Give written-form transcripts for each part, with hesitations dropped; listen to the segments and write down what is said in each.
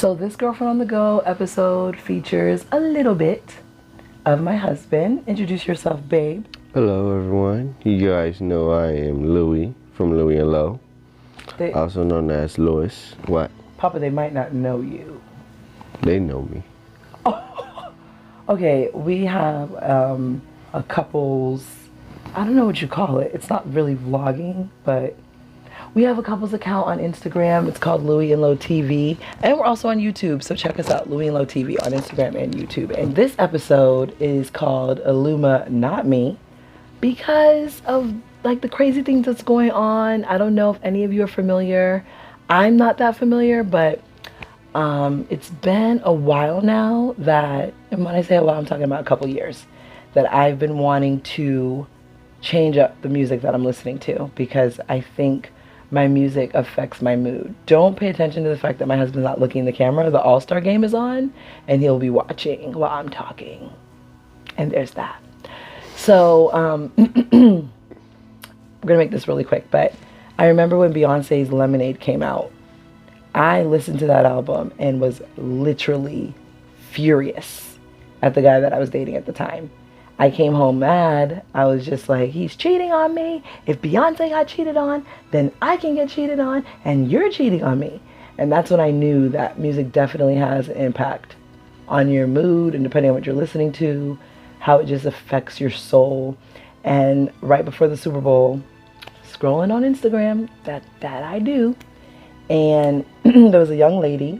So this Girlfriend on the Go episode features a little bit of my husband. Introduce yourself, babe. Hello, everyone. You guys know I am Louie from Louie and Low, also known as Louis. What? Papa, they might not know you. They know me. Okay, we have a couple's, I don't know what you call it. It's not really vlogging, but we have a couple's account on Instagram. It's called Louie and Low TV. And we're also on YouTube, so check us out, Louie and Low TV on Instagram and YouTube. And this episode is called ILLUMI-NOT ME because of like the crazy things that's going on. I don't know if any of you are familiar. I'm not that familiar, but it's been a while now that, and when I say a while, I'm talking about a couple years, that I've been wanting to change up the music that I'm listening to because I think my music affects my mood. Don't pay attention to the fact that my husband's not looking in the camera. The All-Star game is on and he'll be watching while I'm talking. And there's that. So we're gonna make this really quick, but I remember when Beyonce's Lemonade came out. I listened to that album and was literally furious at the guy that I was dating at the time. I came home mad. I was just like, he's cheating on me. If Beyonce got cheated on, then I can get cheated on, and you're cheating on me. And that's when I knew that music definitely has an impact on your mood, and depending on what you're listening to, how it just affects your soul. And right before the Super Bowl, scrolling on Instagram, that I do, and there was a young lady.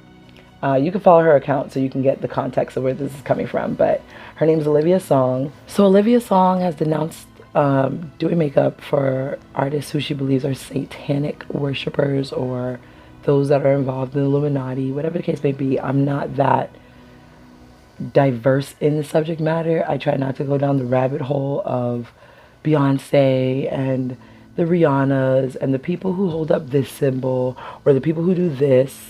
You can follow her account so you can get the context of where this is coming from, but her name is Olivia Song. So Olivia Song has denounced doing makeup for artists who she believes are satanic worshipers or those that are involved in the Illuminati, whatever the case may be. I'm not that diverse in the subject matter. I try not to go down the rabbit hole of Beyonce and the Rihannas and the people who hold up this symbol or the people who do this.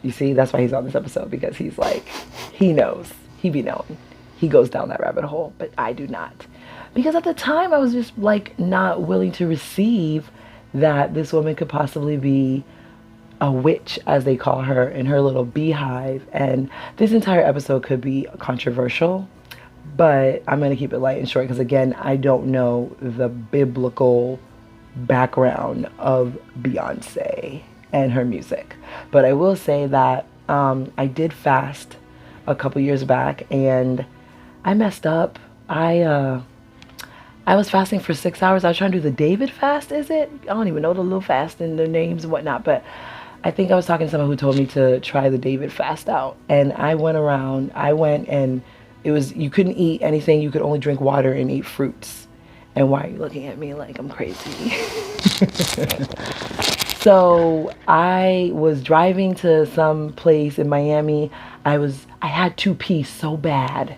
You see, that's why he's on this episode, because he's like, he knows, he be knowing. He goes down that rabbit hole, but I do not. Because at the time I was just like not willing to receive that this woman could possibly be a witch, as they call her, in her little beehive. And this entire episode could be controversial, but I'm going to keep it light and short because, again, I don't know the biblical background of Beyonce and her music. But I will say that I did fast a couple years back and I messed up. I was fasting for 6 hours. I was trying to do the David fast, is it? I don't even know the little fast and the names and whatnot, but I think I was talking to someone who told me to try the David fast out. And I went and it was, you couldn't eat anything. You could only drink water and eat fruits. And why are you looking at me like I'm crazy? So I was driving to some place in Miami. I had to pee so bad.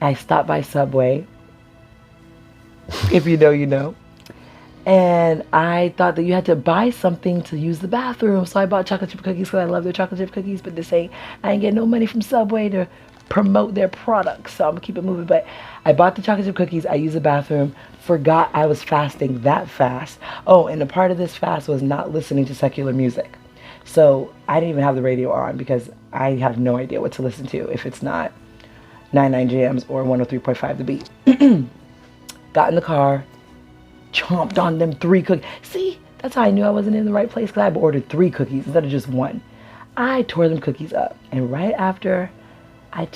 I stopped by Subway. If you know, you know. And I thought that you had to buy something to use the bathroom. So I bought chocolate chip cookies because I love their chocolate chip cookies. But I ain't getting no money from Subway to promote their products. So I'm going to keep it moving. But I bought the chocolate chip cookies. I used the bathroom. Forgot I was fasting that fast. Oh, and a part of this fast was not listening to secular music. So I didn't even have the radio on because I have no idea what to listen to if it's not 99 Jams or 103.5 The Beat. Got in the car, chomped on them 3 cookies. See, that's how I knew I wasn't in the right place, because I ordered 3 cookies instead of just 1. I tore them cookies up. And right after I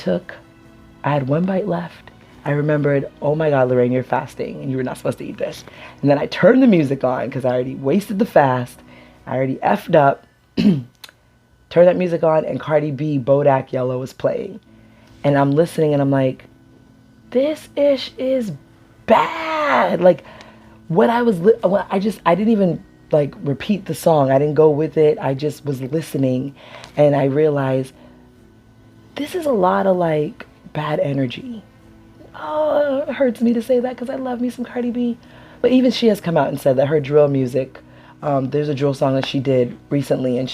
had 1 bite left. I remembered, oh my God, Lorraine, you're fasting and you were not supposed to eat this. And then I turned the music on because I already wasted the fast. I already effed up. Turned that music on and Cardi B Bodak Yellow was playing. And I'm listening and I'm like, this ish is bad. Like I didn't even like repeat the song. I didn't go with it. I just was listening and I realized this is a lot of like bad energy. Oh, it hurts me to say that because I love me some Cardi B. But even she has come out and said that her drill music, there's a drill song that she did recently and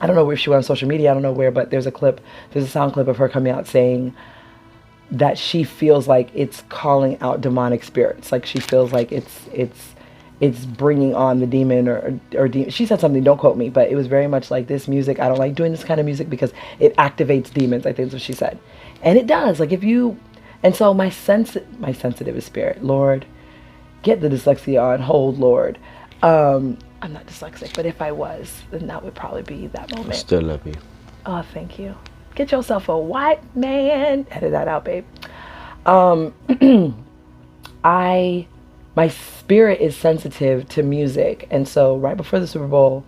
I don't know if she went on social media, I don't know where, but there's a sound clip of her coming out saying that she feels like it's calling out demonic spirits. Like she feels like it's it's bringing on the demon or she said something, don't quote me, but it was very much like, this music, I don't like doing this kind of music because it activates demons, I think that's what she said. And it does. Like, if you, and so my sensitive spirit, Lord, get the dyslexia on hold, Lord. I'm not dyslexic, but if I was, then that would probably be that moment. I still love you. Oh, thank you. Get yourself a white man. Edit that out, babe. My spirit is sensitive to music. And so right before the Super Bowl,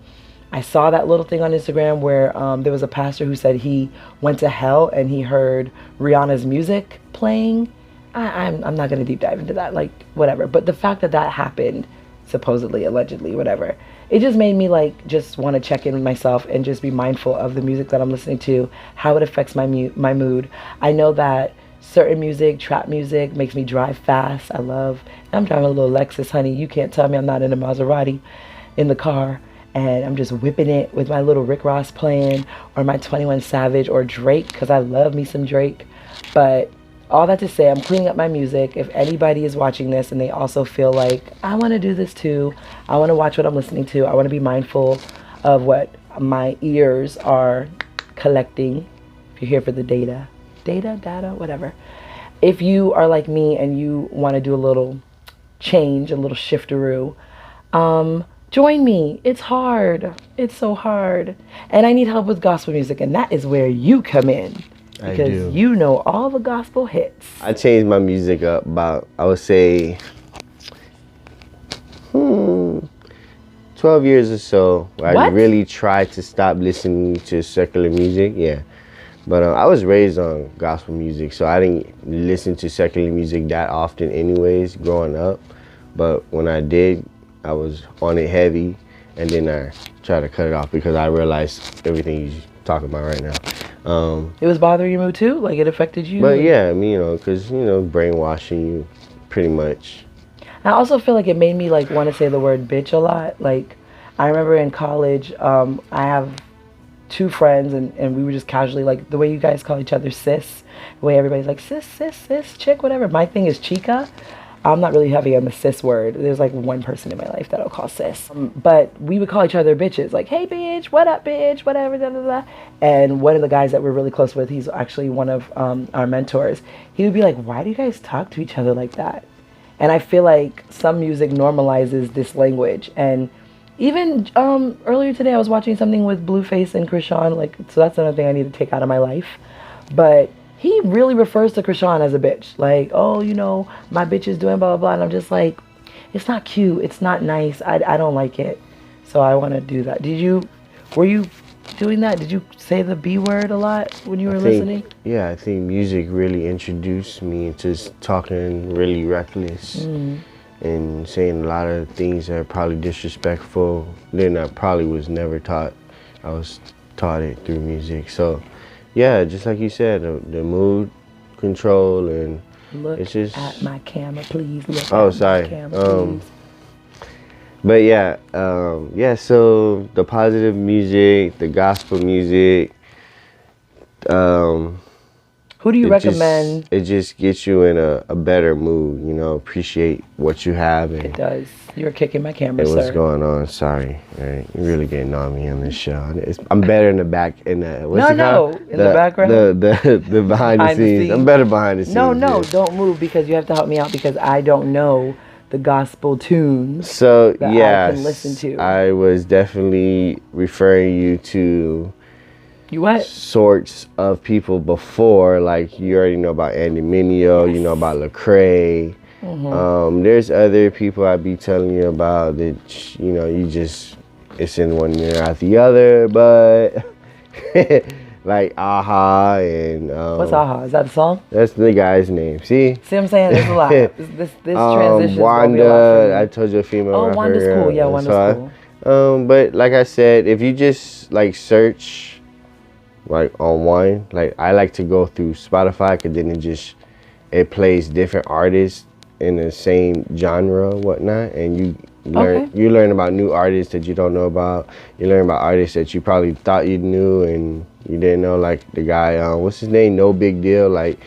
I saw that little thing on Instagram where there was a pastor who said he went to hell and he heard Rihanna's music playing. I'm not going to deep dive into that, like, whatever. But the fact that that happened, supposedly, allegedly, whatever, it just made me, like, just want to check in with myself and just be mindful of the music that I'm listening to, how it affects my mood. I know that certain music, trap music, makes me drive fast. I'm driving a little Lexus, honey. You can't tell me I'm not in a Maserati in the car. And I'm just whipping it with my little Rick Ross playing, or my 21 Savage, or Drake, because I love me some Drake. But all that to say, I'm cleaning up my music. If anybody is watching this and they also feel like, I want to do this too, I want to watch what I'm listening to, I want to be mindful of what my ears are collecting. If you're here for the data, whatever. If you are like me and you want to do a little change, a little shifteroo, join me. It's hard. It's so hard. And I need help with gospel music, and that is where you come in. Because you know all the gospel hits. I changed my music up about, I would say, 12 years or so. I really tried to stop listening to secular music, yeah. But I was raised on gospel music, so I didn't listen to secular music that often anyways growing up. But when I did, I was on it heavy, and then I tried to cut it off because I realized everything you're talking about right now. It was bothering you too? Like, it affected you? But yeah, I mean, you know, because, you know, brainwashing you pretty much. I also feel like it made me, like, want to say the word bitch a lot. Like, I remember in college, I have two friends, and we were just casually, like, the way you guys call each other sis, the way everybody's like, sis, chick, whatever. My thing is chica. I'm not really heavy on the sis word. There's like one person in my life that I'll call sis. But we would call each other bitches. Like, hey, bitch, what up, bitch, whatever, da, da, da. And one of the guys that we're really close with, he's actually one of our mentors. He would be like, why do you guys talk to each other like that? And I feel like some music normalizes this language. And even earlier today, I was watching something with Blueface and Krishan. Like, so that's another thing I need to take out of my life. But he really refers to Krishan as a bitch. Like, oh, you know, my bitch is doing blah, blah, blah. And I'm just like, it's not cute. It's not nice. I don't like it. So I want to do that. Were you doing that? Did you say the B word a lot when you were listening? Yeah, I think music really introduced me to talking really reckless and saying a lot of things that are probably disrespectful. Then I probably was never taught. I was taught it through music. So yeah, just like you said, the mood control, and look it's just at my camera, please. Look oh, at sorry. My camera, please. But yeah, yeah. So the positive music, the gospel music. Who do you recommend? It just gets you in a better mood. You know, appreciate what you have. And it does. You're kicking my camera, sir. What's going on? Sorry. Right. You're really getting on me on this show. I'm better in the back. In the background. The behind the scenes. I'm better behind the scenes. No, don't move, because you have to help me out, because I don't know the gospel tunes. So that I can listen to. I was definitely referring you to. You what? Sorts of people before, like you already know about Andy Mineo, yes. You know about Lecrae. There's other people I'd be telling you about that, you know, it's in one ear out the other, but like Aha and what's Aha? Is that a song? That's the guy's name. See what I'm saying? There's a lot. This transition. Wanda, I told you a female. Oh, Wanda's cool. Yeah, Wanda's cool. But like I said, if you just like search like on one, like I like to go through Spotify, because then it plays different artists in the same genre, whatnot, and you learn about new artists that you don't know about. You learn about artists that you probably thought you knew and you didn't know, like the guy, what's his name? No Big Deal. Like,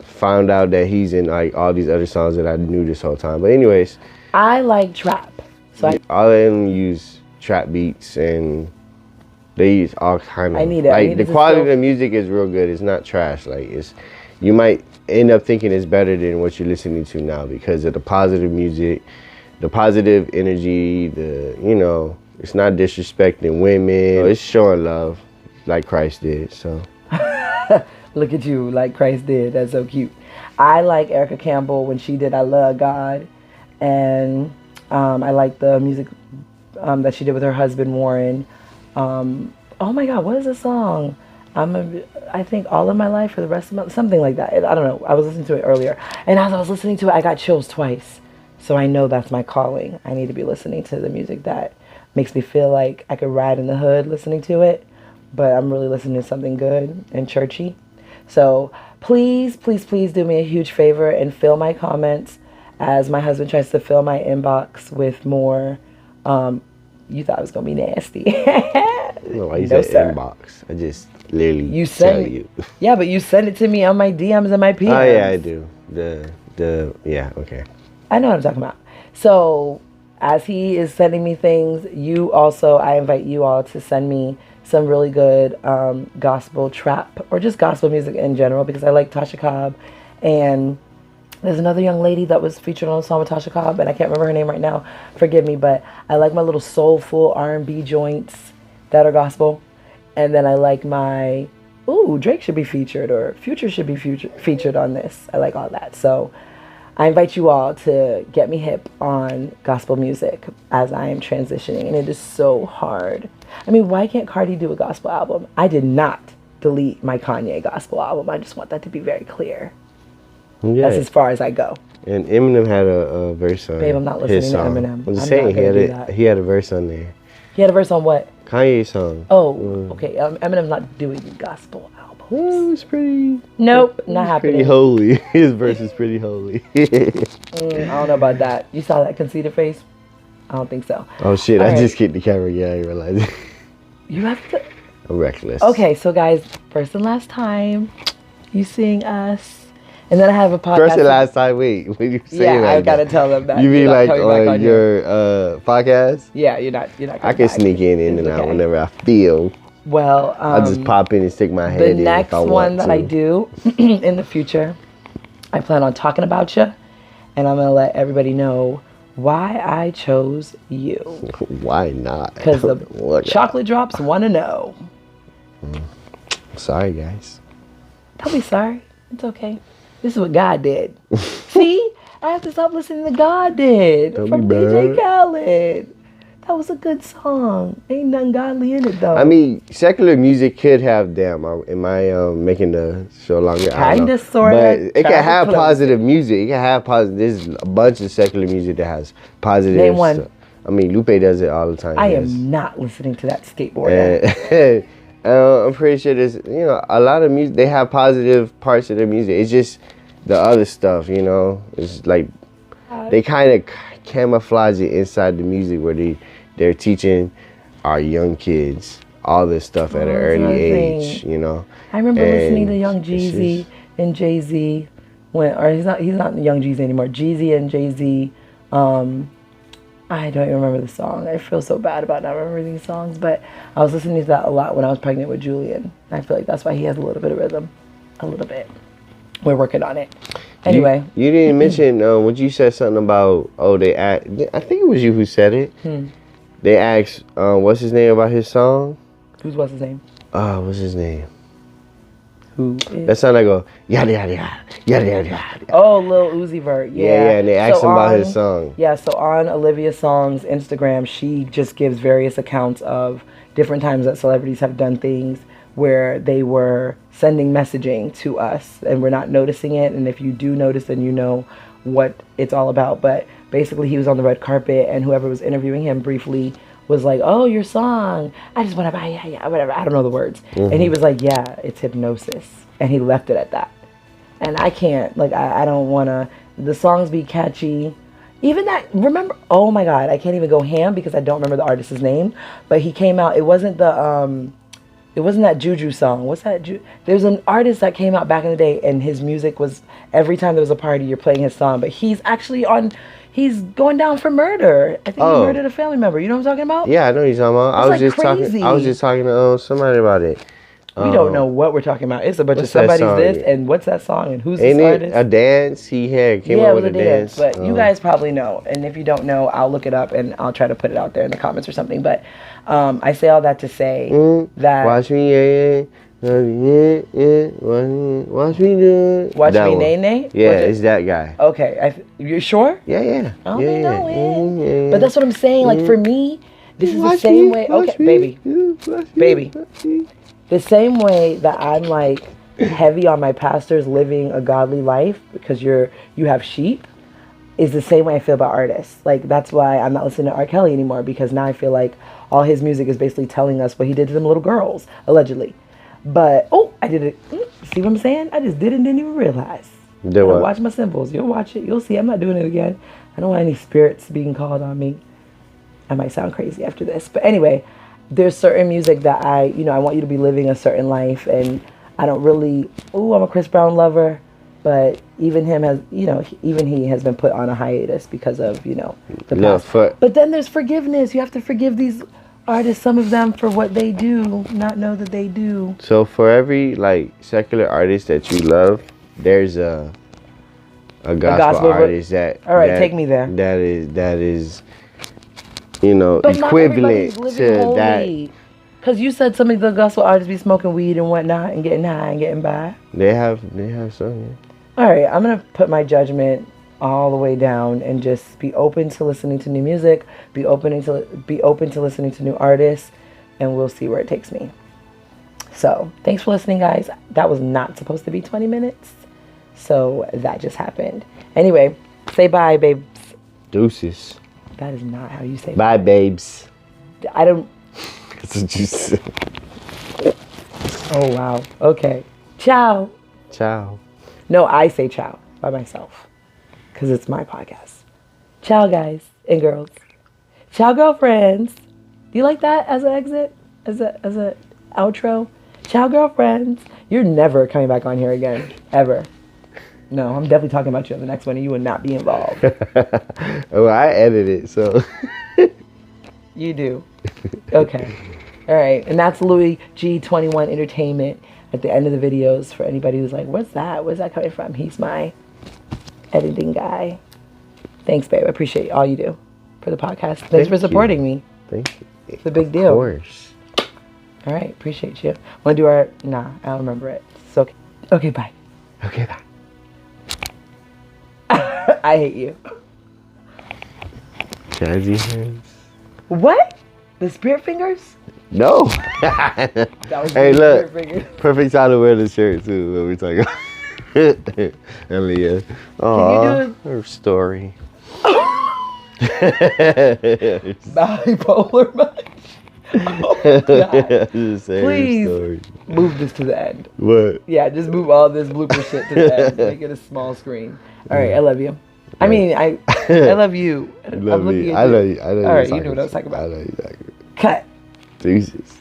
found out that he's in like all these other songs that I knew this whole time. But anyways, I like trap. So all of them use trap beats, and they use all kind of like the quality of the music is real good. It's not trash. Like, you might end up thinking it's better than what you're listening to now because of the positive music, the positive energy, it's not disrespecting women. It's showing love like Christ did. So look at you, like Christ did. That's so cute. I like Erica Campbell when she did I Love God, and I like the music that she did with her husband Warren. Oh my God, what is the song? I think All of My Life for the Rest of My, something like that. I don't know. I was listening to it earlier, and as I was listening to it, I got chills twice. So I know that's my calling. I need to be listening to the music that makes me feel like I could ride in the hood listening to it, but I'm really listening to something good and churchy. So please, please, please do me a huge favor and fill my comments as my husband tries to fill my inbox with more. You thought it was gonna be nasty. No, I said inbox. I just literally tell you. Yeah, but you send it to me on my DMs and my PMs. Oh yeah, I do. Yeah, okay. I know what I'm talking about. So as he is sending me things, I invite you all to send me some really good gospel trap or just gospel music in general, because I like Tasha Cobb, and there's another young lady that was featured on a song with Tasha Cobb, and I can't remember her name right now. Forgive me, but I like my little soulful R&B joints that are gospel. And then I like my, Drake should be featured, or Future should be featured on this. I like all that. So I invite you all to get me hip on gospel music as I am transitioning. And it is so hard. I mean, why can't Cardi do a gospel album? I did not delete my Kanye gospel album. I just want that to be very clear. Yeah. That's as far as I go. And Eminem had a verse on. Babe, I'm not listening to Eminem. I'm just saying he had a verse on there. He had a verse on what? Kanye's song. Oh, okay. Eminem's not doing gospel albums. Well, it's pretty. Nope, not happening. Pretty holy. His verse is pretty holy. I don't know about that. You saw that conceited face? I don't think so. Oh shit! All I just kicked the camera. Yeah, I realized it. You have to. I'm reckless. Okay, so guys, first and last time you seeing us. And then I have a podcast. First and last time, wait, when you say that? Yeah, I gotta tell them that. You mean like on your podcast? Yeah, you're not. I can sneak in and out whenever I feel. Well, I'll just pop in and stick my head in. The next one that I do in the future, I plan on talking about you, and I'm gonna let everybody know why I chose you. Why not? Because the chocolate drops want to know. Sorry, guys. Don't be sorry. It's okay. This is what God did. See? I have to stop listening to God did from DJ Khaled. That was a good song. Ain't nothing godly in it, though. I mean, secular music could have, am I making the show longer? Kinda, sorta. But it can have positive music. It can have positive. There's a bunch of secular music that has positive. Name one. Stuff. I mean, Lupe does it all the time. I am not listening to that skateboarder. I'm pretty sure there's, a lot of music, they have positive parts of their music. It's just the other stuff, it's like, they kind of camouflage it inside the music where they're teaching our young kids all this stuff at an early age, I remember listening to Young Jeezy and Jay-Z he's not Young Jeezy anymore. Jeezy and Jay-Z, I don't even remember the song. I feel so bad about not remembering these songs, but I was listening to that a lot when I was pregnant with Julian. I feel like that's why he has a little bit of rhythm. A little bit. We're working on it. Anyway. You didn't mention, when you said something about, I think it was you who said it. They asked, what's his name about his song? What's his name? What's his name? Who is? That sound like yada yada yada yada yada yada. Oh, Lil Uzi Vert. Yeah, and they asked him about his song. Yeah, so on Olivia Song's Instagram, she just gives various accounts of different times that celebrities have done things where they were sending messaging to us and we're not noticing it. And if you do notice, then you know what it's all about. But basically, he was on the red carpet and whoever was interviewing him briefly was like, oh, your song, I just want to buy, yeah, whatever. I don't know the words. And he was like, yeah, it's hypnosis. And he left it at that. And I can't, I don't want to The songs be catchy. Even that, remember, oh my God, I can't even go ham because I don't remember the artist's name, but he came out, it wasn't that Juju song. What's that? There's an artist that came out back in the day, and his music was, every time there was a party, you're playing his song, but he's actually he's going down for murder. I think he murdered a family member. You know what I'm talking about? Yeah, I know what you're talking about. I was just talking to somebody about it. We don't know what we're talking about. It's a bunch of somebody's this, and what's that song, and who's this artist? A dance? He came out with a dance. But you guys probably know, and if you don't know, I'll look it up and I'll try to put it out there in the comments or something. But I say all that to say that watch me, watch me do it. Watch me, nay nay. Yeah, it's that guy. Okay, you sure? Yeah. I don't know it. But that's what I'm saying. Like for me, this is the same way. Okay, baby. The same way that I'm like heavy on my pastors living a godly life because you have sheep is the same way I feel about artists. Like that's why I'm not listening to R. Kelly anymore, because now I feel like all his music is basically telling us what he did to them little girls, allegedly. But I did it. See what I'm saying? I just didn't even realize. Watch my symbols. You'll watch it. You'll see. I'm not doing it again. I don't want any spirits being called on me. I might sound crazy after this, but anyway. There's certain music that I want you to be living a certain life, and I don't really, I'm a Chris Brown lover, but even he has been put on a hiatus because of, the past. But then there's forgiveness. You have to forgive these artists, some of them, for what they do, not know that they do. So for every, secular artist that you love, there's a gospel artist that... All right, take me there. That is... equivalent to that. Because you said some of the gospel artists be smoking weed and whatnot and getting high and getting by. They have some, yeah. All right, I'm going to put my judgment all the way down and just be open to listening to new music, be open to listening to new artists, and we'll see where it takes me. So, thanks for listening, guys. That was not supposed to be 20 minutes, so that just happened. Anyway, say bye, babes. Deuces. That is not how you say bye, babes. I don't... That's what you said. Oh, wow. Okay. Ciao. Ciao. No, I say ciao by myself because it's my podcast. Ciao, guys and girls. Ciao, girlfriends. Do you like that as an exit? As a outro? Ciao, girlfriends. You're never coming back on here again. Ever. No, I'm definitely talking about you on the next one, and you would not be involved. Well, I edit it, so. You do. Okay. All right. And that's Louie G21 Entertainment at the end of the videos for anybody who's like, what's that? Where's that coming from? He's my editing guy. Thanks, babe. I appreciate all you do for the podcast. Thanks for supporting me. Thank you. It's a big deal. Of course. All right. Appreciate you. Want to do our... Nah, I don't remember it. It's okay. Okay, bye. Okay, bye. I hate you. Jazzy hands. What? The spirit fingers? No. That was hey, look. Fingers. Perfect time to wear the shirt too. What we talking about? Aaliyah. Can you do her story. Bipolar much? Oh, God. Please story. Move this to the end. What? Yeah, just move all this blooper shit to the end. Make it a small screen. All right, I love you. I mean, I love you. I love you. I love you. All right, you know what I was talking about. I love you. Cut. Deuces.